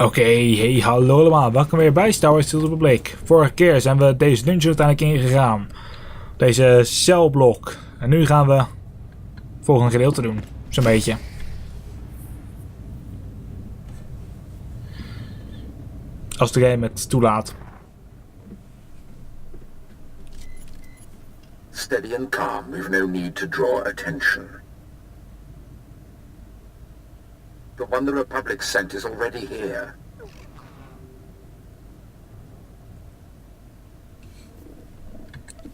Oké, hey, hallo allemaal. Welkom weer bij Star Wars Still Republic. Vorige keer zijn we deze dungeon uiteindelijk ingegaan. Deze celblok. En nu gaan we het volgende gedeelte doen. Zo'n beetje. Als de game het toelaat. Steady and calm, we've no need to draw attention. The one the Republic sent is already here.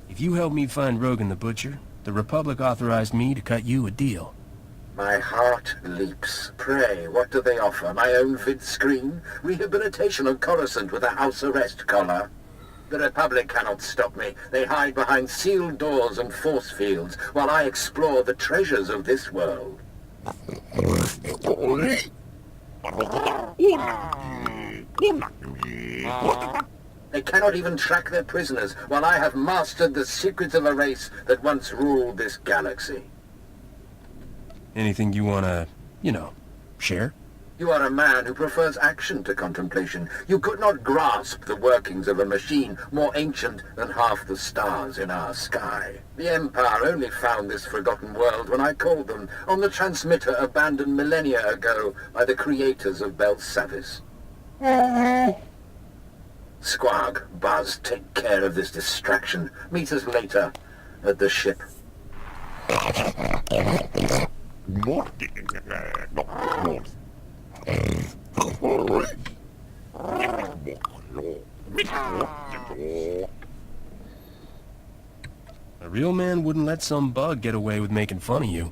If you help me find Rogan the Butcher, the Republic authorized me to cut you a deal. My heart leaps. Pray, what do they offer? My own vid screen? Rehabilitation on Coruscant with a house arrest collar? The Republic cannot stop me. They hide behind sealed doors and force fields while I explore the treasures of this world. They cannot even track their prisoners while I have mastered the secrets of a race that once ruled this galaxy. Anything you wanna, share? You are a man who prefers action to contemplation. You could not grasp the workings of a machine more ancient than half the stars in our sky. The Empire only found this forgotten world when I called them on the transmitter abandoned millennia ago by the creators of Belsavis. Squawk, Buzz, take care of this distraction. Meet us later at the ship. A real man wouldn't let some bug get away with making fun of you.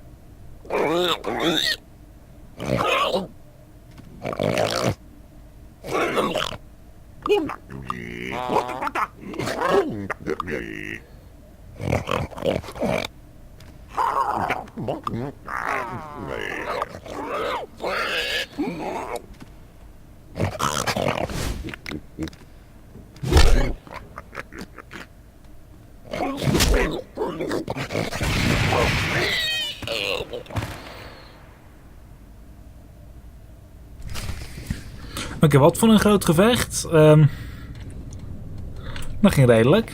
Oké, wat voor een groot gevecht. Dat ging redelijk.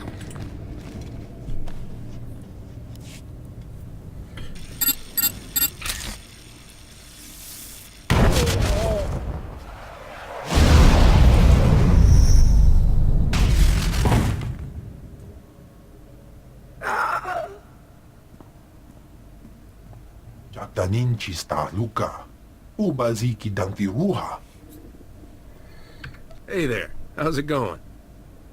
Jataninchi sta Luca. Ubaziki dantiruha. Hey there, how's it going?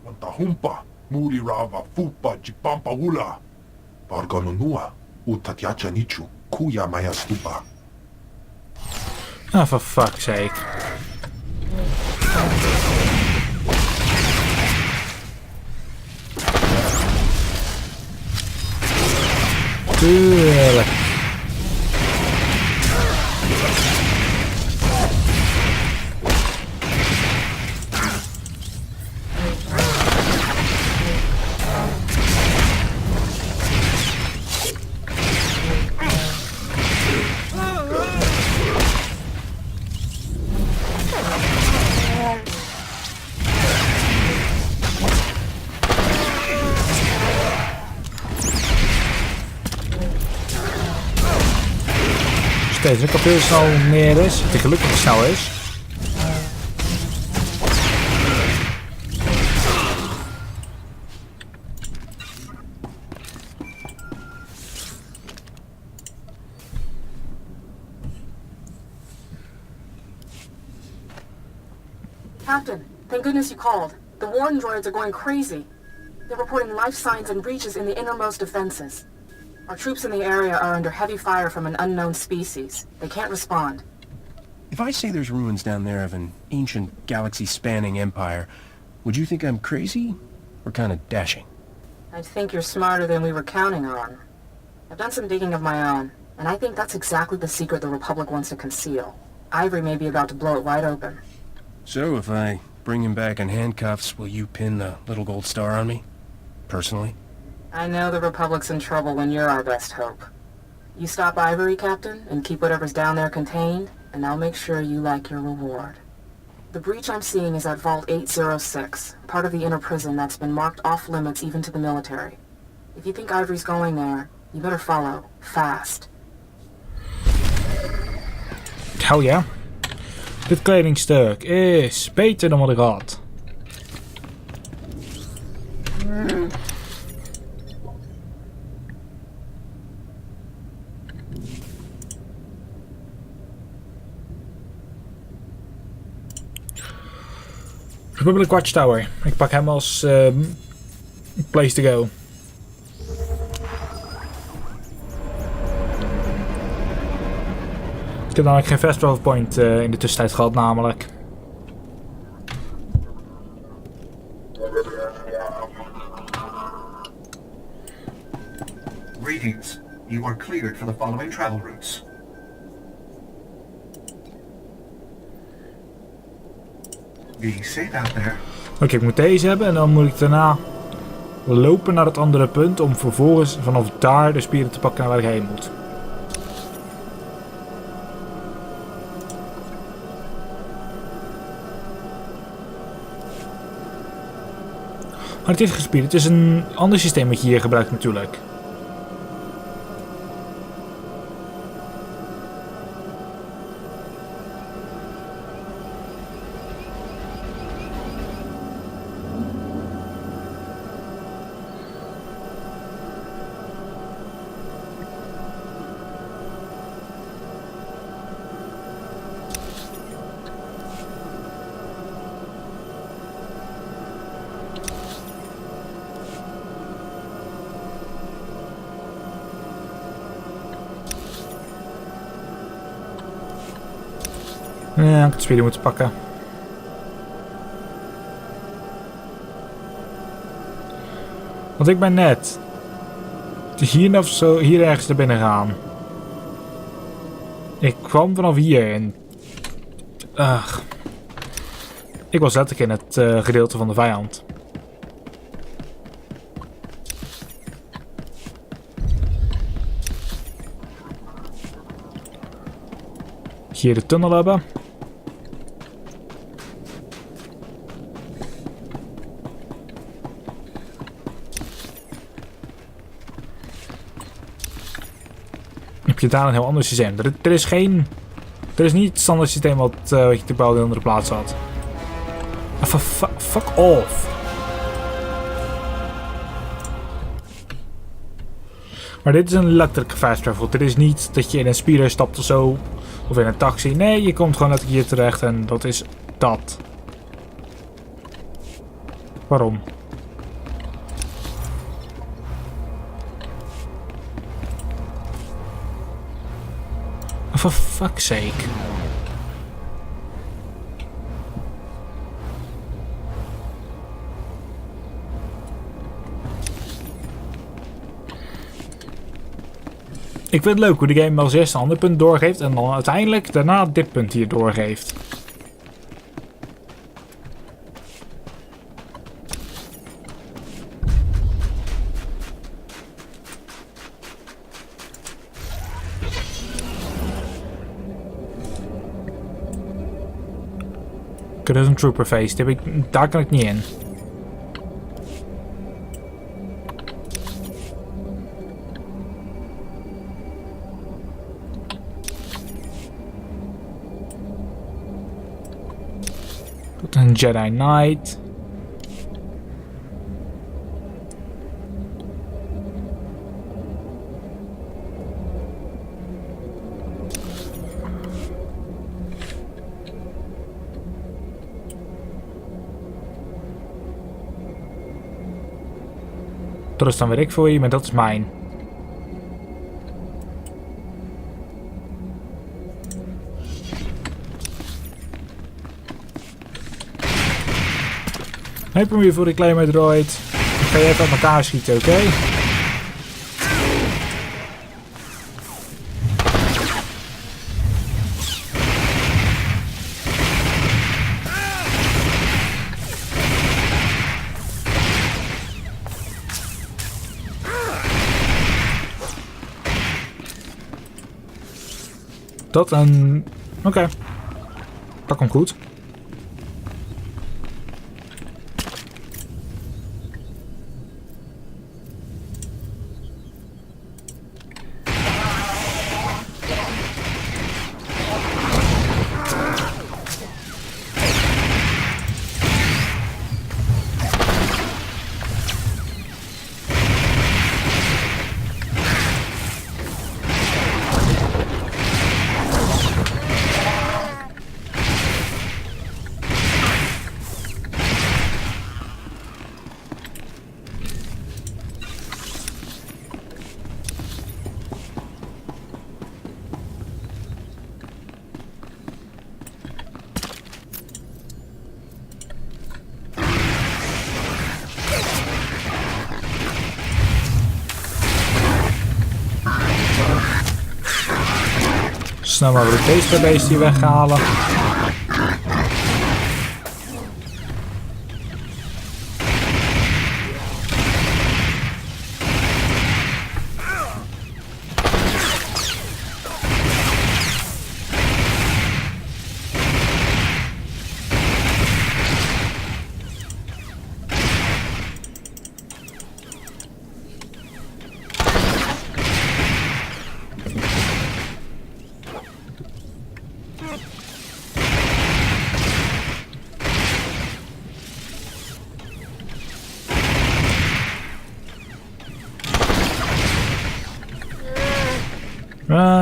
Wantahumpa. Muri rava fupa jipampa ula. Parganonua. Utatyacha nichu. Kuya maya stupa. Ah, for fuck's sake. Tuurlijk. Steeds, ik hoop heel snel neer is. Dat hij gelukkig snel is. Captain, thank goodness you called. The Warden droids are going crazy. They're reporting life signs and breaches in the innermost defenses. Our troops in the area are under heavy fire from an unknown species. They can't respond. If I say there's ruins down there of an ancient galaxy-spanning empire, would you think I'm crazy or kind of dashing? I think you're smarter than we were counting on. I've done some digging of my own, and I think that's exactly the secret the Republic wants to conceal. Ivory may be about to blow it wide open. So if I bring him back in handcuffs, will you pin the little gold star on me? Personally? I know the Republic's in trouble when you're our best hope. You stop Ivory, Captain, and keep whatever's down there contained, and I'll make sure you like your reward. The breach I'm seeing is at Vault 806, part of the inner prison that's been marked off limits even to the military. If you think Ivory's going there, you better follow, fast. Oh ja. Dit kledingstuk is beter dan wat ik had. Republic Watchtower. Ik pak hem als place to go. Ik heb namelijk geen fast travel point in de tussentijd gehad namelijk. Greetings. You are cleared for the following travel routes. Be safe out there. Oké, ik moet deze hebben en dan moet ik daarna lopen naar het andere punt om vervolgens vanaf daar de spieren te pakken naar waar ik heen moet. Maar het is gespierd. Het is een ander systeem wat je hier gebruikt natuurlijk. Ja, ik had de spieren moeten pakken. Want ik ben net hier of zo, hier ergens naar binnen gaan. Ik kwam vanaf hier en ik was letterlijk in het gedeelte van de vijand. Hier de tunnel hebben. Heb je daar een heel ander systeem. Er is geen... Er is niet het standaard systeem wat je te bouwen in een andere plaats had. Fuck off. Maar dit is een letterlijke fast travel. Dit is niet dat je in een speeder stapt of zo. Of in een taxi. Nee, je komt gewoon letterlijk hier terecht en dat is dat. Waarom? For fuck's sake. Ik vind het leuk hoe de game als eerste een ander punt doorgeeft en dan uiteindelijk daarna dit punt hier doorgeeft. Er is een trooper face, daar kan ik niet in. Een Jedi Knight. Dat is dan weer ik voor je, maar dat is mijn. Hey, probeer voor die kleine droid. Ik ga je even uit elkaar schieten, oké? Dat en... Oké. Pak hem goed. snel mogelijk deze beest hier weghalen.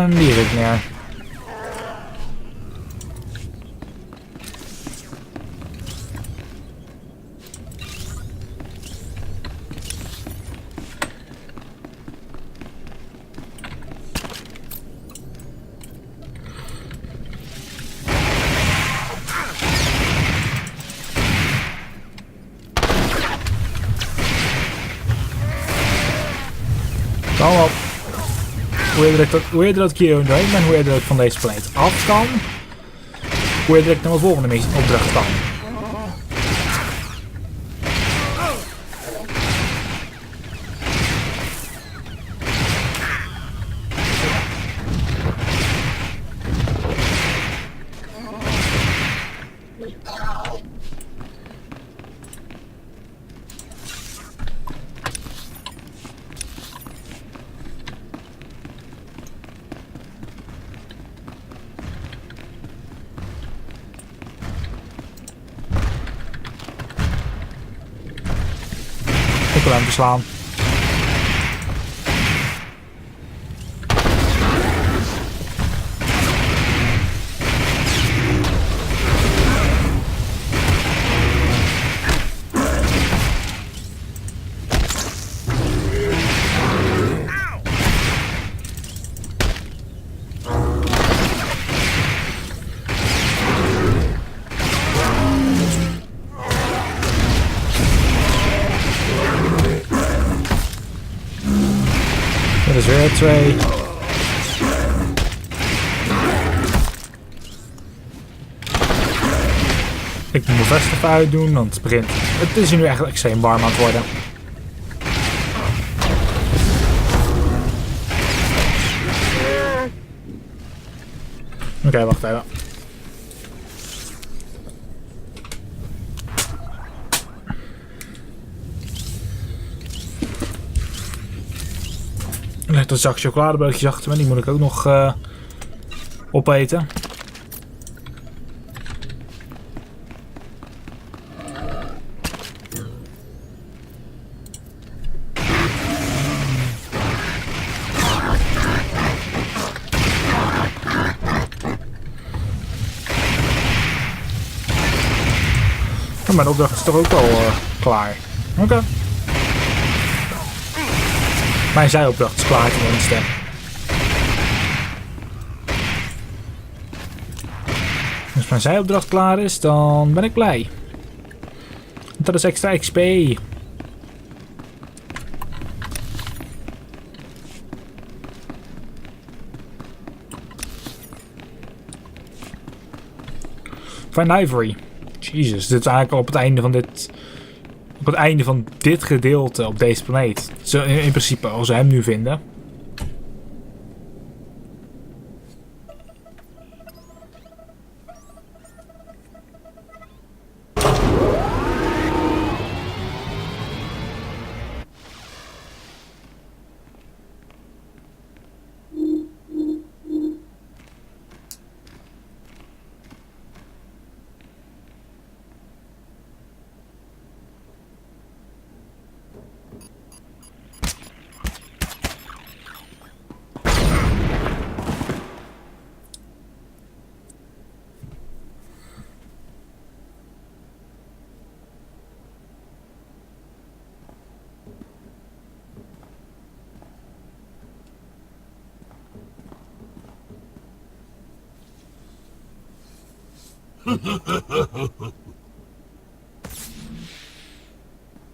Die heb ik neer. Kom op. Hoe eerder dat ik hier doorheen ben, hoe eerder dat ik van deze planeet af kan, hoe eerder ik naar mijn volgende missie opdracht kan. Ik wil hem verslaan. Dat is weer 2. Ik moet mijn vest even uitdoen, want het is hier nu echt extreem warm aan het worden. Oké, wacht even. Er ligt een zak chocoladebroodjes achter me, die moet ik ook nog opeten. En mijn opdracht is toch ook al klaar. Oké. Mijn zijopdracht is klaar tenminste. Als mijn zijopdracht klaar is, dan ben ik blij. Want dat is extra XP. Fine Ivory. Jezus, dit is eigenlijk al op het einde van dit... Op het einde van dit gedeelte op deze planeet. Zo, in principe, als we hem nu vinden.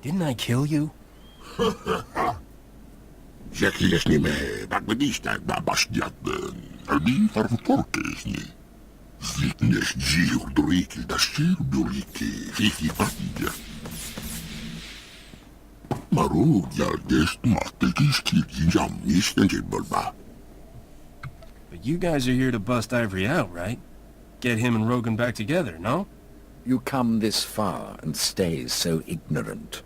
Didn't I kill you? Zeg je eens niet meer, wat me die sterk naar Bastiaten. Albi farvoporkesni. Ziknes ziurdriki da shirduriki. Fifi patja. Maru yardest matekis kirjam istenjibba. But you guys are here to bust Ivory out, right? Get him and Rogan back together, no? You come this far and stay so ignorant.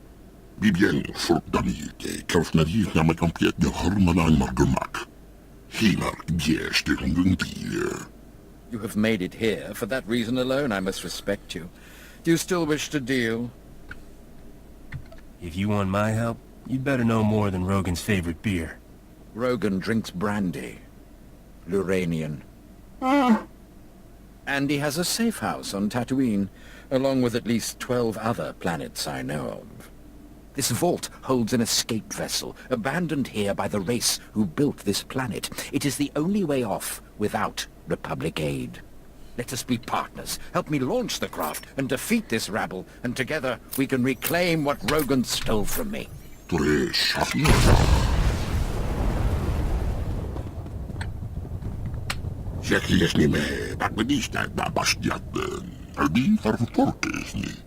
Bibien fortdanike karfnadis na komplet de harmanan margemak. Hilar geste hunguntier. You have made it here. For that reason alone, I must respect you. Do you still wish to deal? If you want my help, you'd better know more than Rogan's favorite beer. Rogan drinks brandy. Luranian. And he has a safe house on Tatooine, along with at least 12 other planets I know of. This vault holds an escape vessel, abandoned here by the race who built this planet. It is the only way off without Republic aid. Let us be partners. Help me launch the craft and defeat this rabble, and together we can reclaim what Rogan stole from me. Zekjes niet mee, pak me die stand naar Bastiaten. Albi farvoporkesni.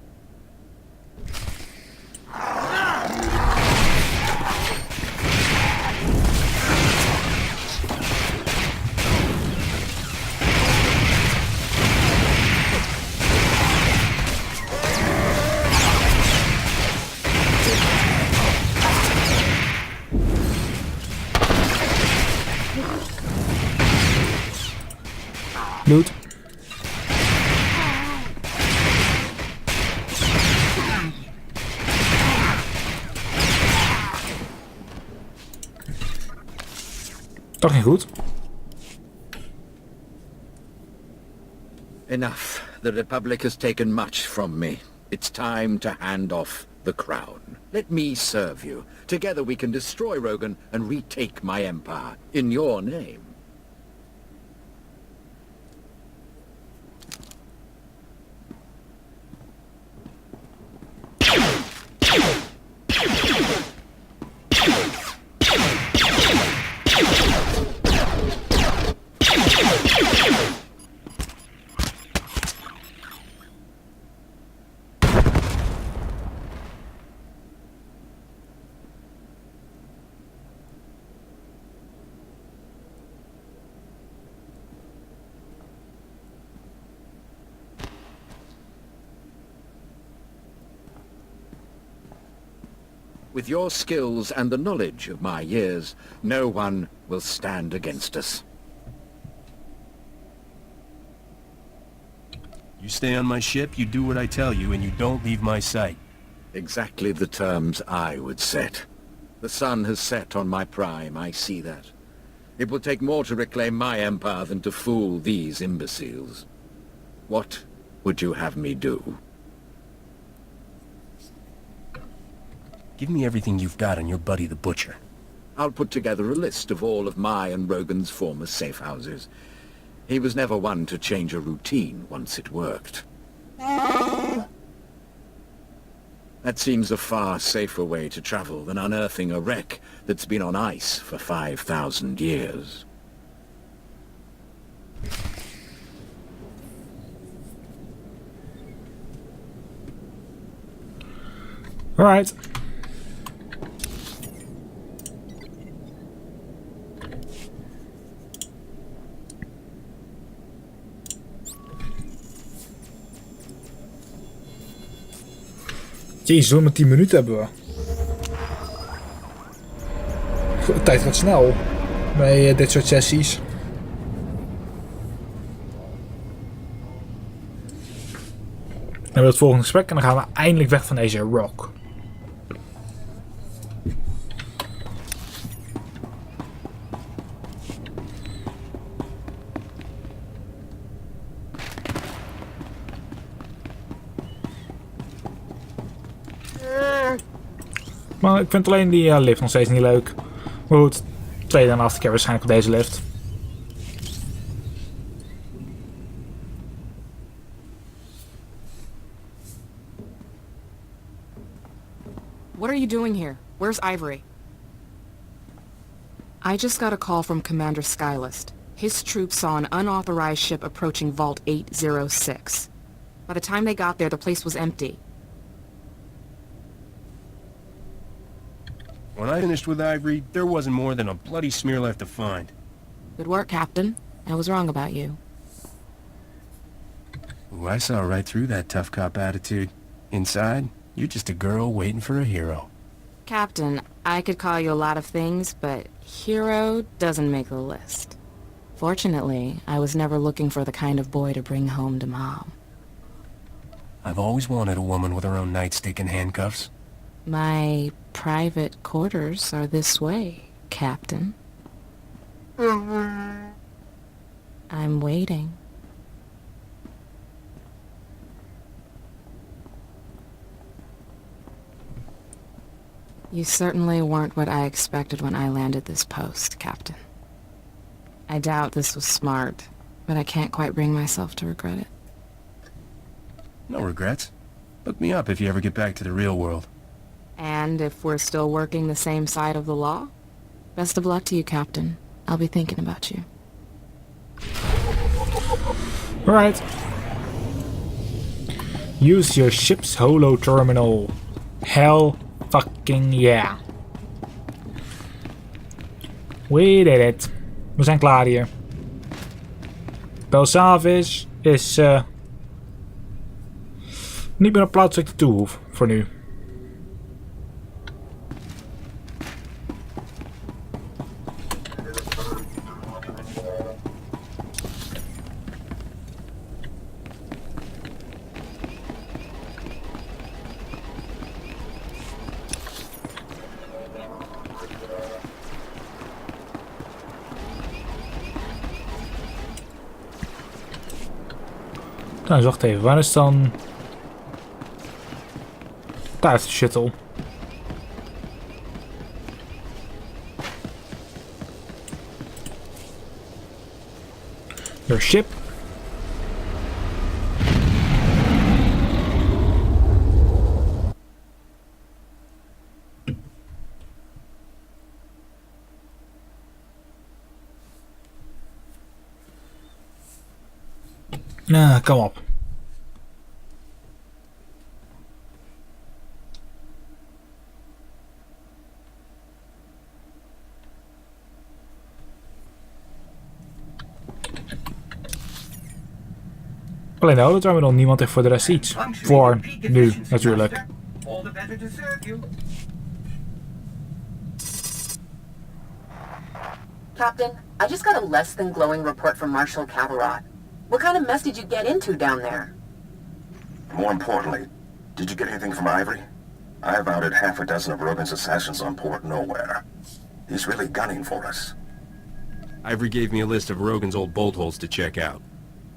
Bloed. Toch niet goed. Enough. The Republic has taken much from me. It's time to hand off the crown. Let me serve you. Together we can destroy Rogan and retake my empire in your name. With your skills and the knowledge of my years, no one will stand against us. You stay on my ship, you do what I tell you, and you don't leave my sight. Exactly the terms I would set. The sun has set on my prime, I see that. It will take more to reclaim my empire than to fool these imbeciles. What would you have me do? Give me everything you've got on your buddy the Butcher. I'll put together a list of all of my and Rogan's former safe houses. He was never one to change a routine once it worked. That seems a far safer way to travel than unearthing a wreck that's been on ice for 5,000 years. All right. Jezus, maar 10 minuten hebben we. De tijd gaat snel bij dit soort sessies. Dan hebben we het volgende gesprek en dan gaan we eindelijk weg van deze rock. Maar ik vind alleen die lift nog steeds niet leuk. Maar goed, tweede en laatste keer waarschijnlijk op deze lift. What are you doing here? Where's Ivory? I just got a call from Commander Skylist. His troops saw an unauthorized ship approaching Vault 806. By the time they got there, the place was empty. When I finished with Ivory, there wasn't more than a bloody smear left to find. Good work, Captain. I was wrong about you. Ooh, I saw right through that tough cop attitude. Inside, you're just a girl waiting for a hero. Captain, I could call you a lot of things, but hero doesn't make the list. Fortunately, I was never looking for the kind of boy to bring home to Mom. I've always wanted a woman with her own nightstick and handcuffs. My private quarters are this way, Captain. I'm waiting. You certainly weren't what I expected when I landed this post, Captain. I doubt this was smart, but I can't quite bring myself to regret it. No regrets. Look me up if you ever get back to the real world. And if we're still working the same side of the law? Best of luck to you, Captain. I'll be thinking about you. Alright. Use your ship's holo terminal. Hell fucking yeah. We did it. We zijn klaar hier. Belsavis is niet meer een plaats waar ik naartoe hoef voor nu. Nou, wacht even. Waar is dan... Daar is de shuttle. Your ship. Nou, kom op. Alleen de holoterminal, niemand heeft voor de rest iets. Voor nu, natuurlijk. All the better to serve you. Captain, I just got a less than glowing report from Marshal Cavalrot. What kind of mess did you get into down there? More importantly, did you get anything from Ivory? I've outed half a dozen of Rogan's assassins on Port Nowhere. He's really gunning for us. Ivory gave me a list of Rogan's old bolt holes to check out.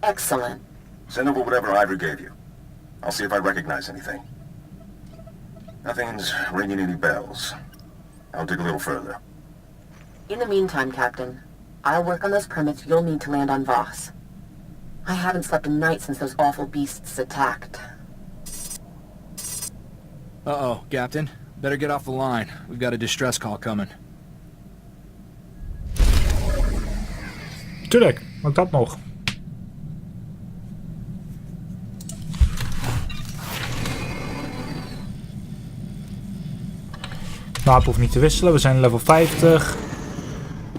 Excellent. Send over whatever Ivory gave you. I'll see if I recognize anything. Nothing's ringing any bells. I'll dig a little further. In the meantime, Captain, I'll work on those permits you'll need to land on Voss. I haven't slept a night since those awful beasts attacked. Uh-oh, Captain. Better get off the line. We've got a distress call coming. Tuurlijk, ook dat nog. Wapen hoeft niet te wisselen, we zijn level 50. En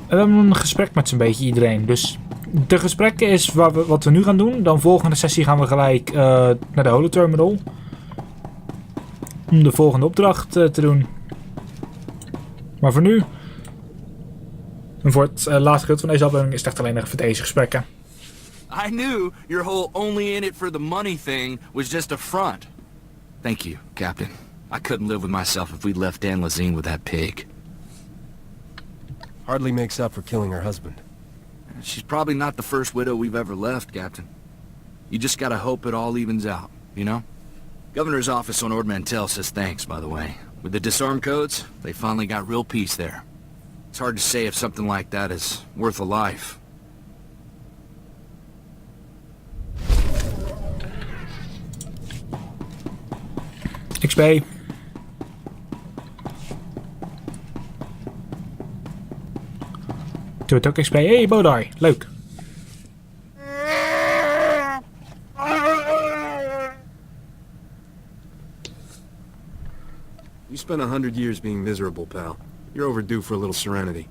we hebben een gesprek met zo'n beetje iedereen. Dus de gesprekken is wat we nu gaan doen. Dan volgende sessie gaan we gelijk naar de holoterminal. Om de volgende opdracht te doen. Maar voor nu... En voor het laatste gedeelte van deze aflevering is het echt alleen nog voor deze gesprekken. I knew your whole only in it for the money thing was just a front. Thank you, Captain. I couldn't live with myself if we'd left Dan Lazine with that pig. Hardly makes up for killing her husband. She's probably not the first widow we've ever left, Captain. You just gotta hope it all evens out, you know? Governor's office on Ord Mantell says thanks, by the way. With the disarm codes, they finally got real peace there. It's hard to say if something like that is worth a life. XP. Doe het ook XP. Hey, Bodai. Leuk. You spent 100 years being miserable, pal. You're overdue for a little serenity.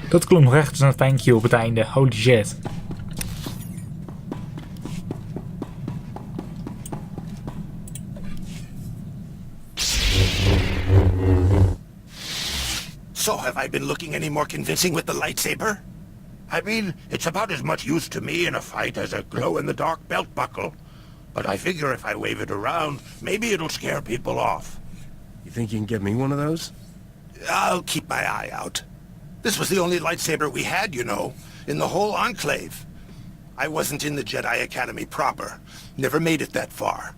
Dat klonk nog echt als een thank you op het einde. Holy shit. So have I been looking any more convincing with the lightsaber? I mean, it's about as much use to me in a fight as a glow-in-the-dark belt buckle. But I figure if I wave it around, maybe it'll scare people off. You think you can get me one of those? I'll keep my eye out. This was the only lightsaber we had, you know, in the whole Enclave. I wasn't in the Jedi Academy proper. Never made it that far.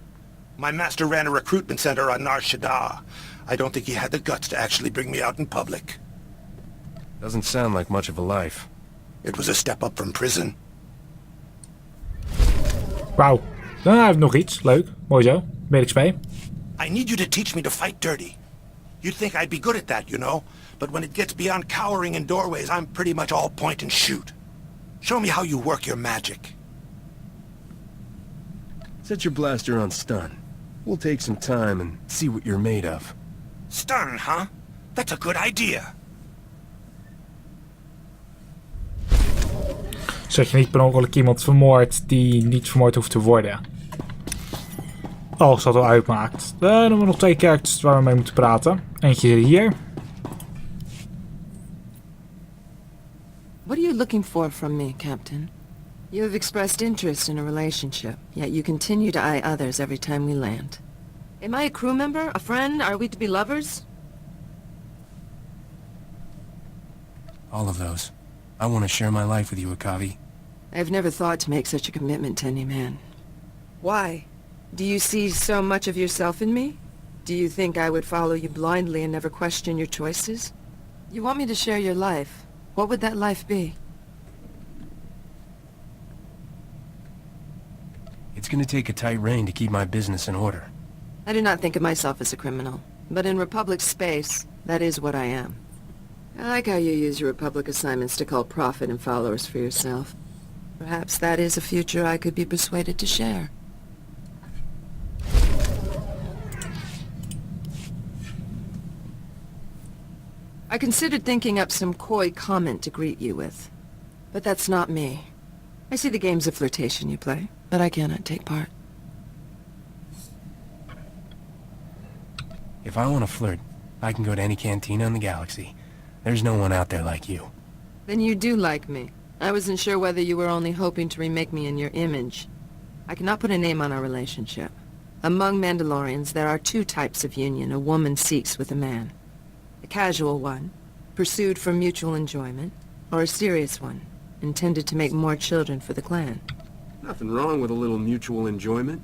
My master ran a recruitment center on Nar Shaddaa. I don't think he had the guts to actually bring me out in public. Doesn't sound like much of a life. It was a step up from prison. Wauw. Dan hij heeft nog iets. Leuk. Mooi zo. Meer XP. I need you to teach me to fight dirty. You'd think I'd be good at that, you know? But when it gets beyond cowering in doorways, I'm pretty much all point and shoot. Show me how you work your magic. Set your blaster on stun. We'll take some time and see what you're made of. Stun, huh? That's a good idea. Zodat je niet per ongeluk iemand vermoordt die niet vermoord hoeft te worden. Als dat al uitmaakt. Dan hebben we nog 2 characters waar we mee moeten praten. Eentje hier. What are you looking for from me, Captain? You have expressed interest in a relationship, yet you continue to eye others every time we land. Am I a crew member? A friend? Are we to be lovers? All of those. I want to share my life with you, Akavi. I've never thought to make such a commitment to any man. Why? Do you see so much of yourself in me? Do you think I would follow you blindly and never question your choices? You want me to share your life. What would that life be? It's gonna take a tight rein to keep my business in order. I do not think of myself as a criminal, but in Republic space, that is what I am. I like how you use your Republic assignments to cull profit and followers for yourself. Perhaps that is a future I could be persuaded to share. I considered thinking up some coy comment to greet you with, but that's not me. I see the games of flirtation you play, but I cannot take part. If I want to flirt, I can go to any cantina in the galaxy. There's no one out there like you. Then you do like me. I wasn't sure whether you were only hoping to remake me in your image. I cannot put a name on our relationship. Among Mandalorians, there are 2 types of union a woman seeks with a man. A casual one, pursued for mutual enjoyment, or a serious one, intended to make more children for the clan. Nothing wrong with a little mutual enjoyment.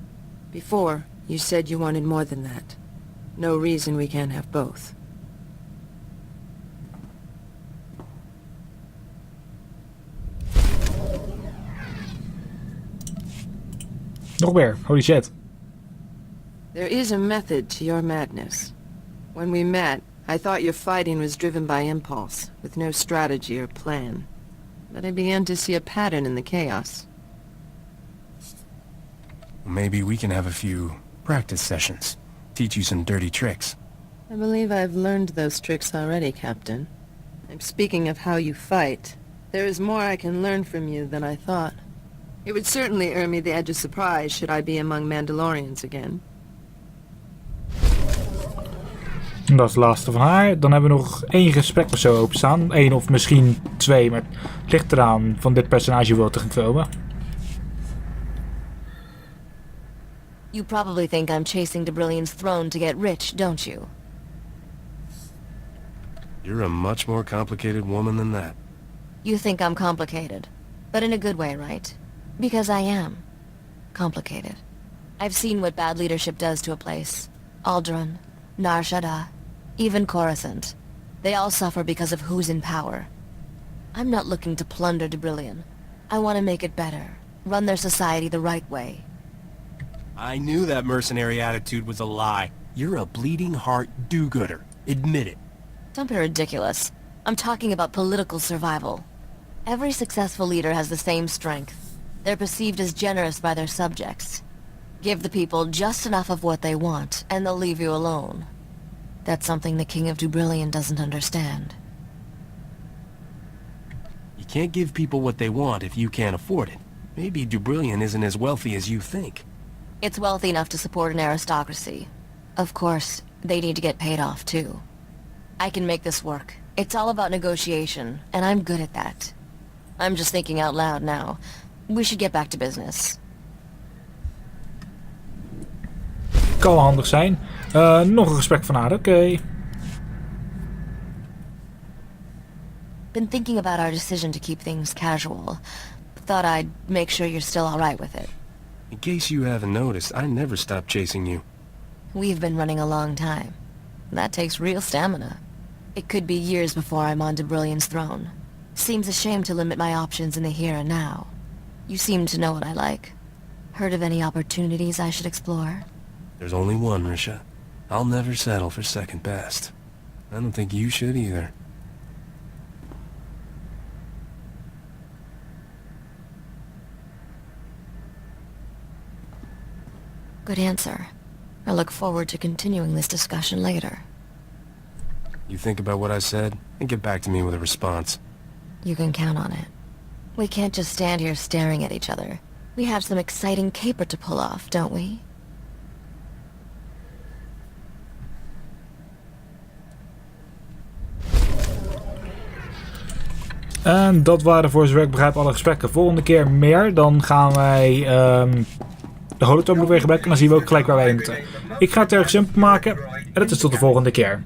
Before, you said you wanted more than that. No reason we can't have both. Nog meer. Holy shit. There is a method to your madness. When we met, I thought your fighting was driven by impulse, with no strategy or plan. But I began to see a pattern in the chaos. Maybe we can have a few practice sessions. Teach you some dirty tricks. I believe I've learned those tricks already, Captain. I'm speaking of how you fight. There is more I can learn from you than I thought. It would certainly earn me the edge of surprise should I be among Mandalorians again. Dat is het laatste van haar. Dan hebben we nog 1 gesprek of zo openstaan. 1 of misschien 2, maar het ligt eraan van dit personage wil te gaan komen. You probably think I'm chasing Debrillion's throne to get rich, don't you? You're a much more complicated woman than that. You think I'm complicated, but in a good way, right? Because I am complicated. I've seen what bad leadership does to a place. Alderaan, Nar Shaddaa, even Coruscant. They all suffer because of who's in power. I'm not looking to plunder Dubrillion. I want to make it better. Run their society the right way. I knew that mercenary attitude was a lie. You're a bleeding heart do-gooder. Admit it. Don't be ridiculous. I'm talking about political survival. Every successful leader has the same strength. They're perceived as generous by their subjects. Give the people just enough of what they want, and they'll leave you alone. That's something the King of Dubrillion doesn't understand. You can't give people what they want if you can't afford it. Maybe Dubrillion isn't as wealthy as you think. It's wealthy enough to support an aristocracy. Of course, they need to get paid off too. I can make this work. It's all about negotiation, and I'm good at that. I'm just thinking out loud now. We should get back to business. Kan wel handig zijn. Nog een gesprek van aarde, oké. Been thinking about our decision to keep things casual. Thought I'd make sure you're still alright with it. In case you haven't noticed, I never stopped chasing you. We've been running a long time. That takes real stamina. It could be years before I'm on Dubrillion's throne. Seems a shame to limit my options in the here and now. You seem to know what I like. Heard of any opportunities I should explore? There's only one, Risha. I'll never settle for second best. I don't think you should either. Good answer. I look forward to continuing this discussion later. You think about what I said, and get back to me with a response. You can count on it. We can't just stand here staring at each other. We have some exciting caper to pull off, don't we? En dat waren voor zover ik begrijp alle gesprekken. Volgende keer meer. Dan gaan wij de holotoon weer gebruiken. En dan zien we ook gelijk waar wij heen moeten. Ik ga het erg simpel maken. En dat is tot de volgende keer.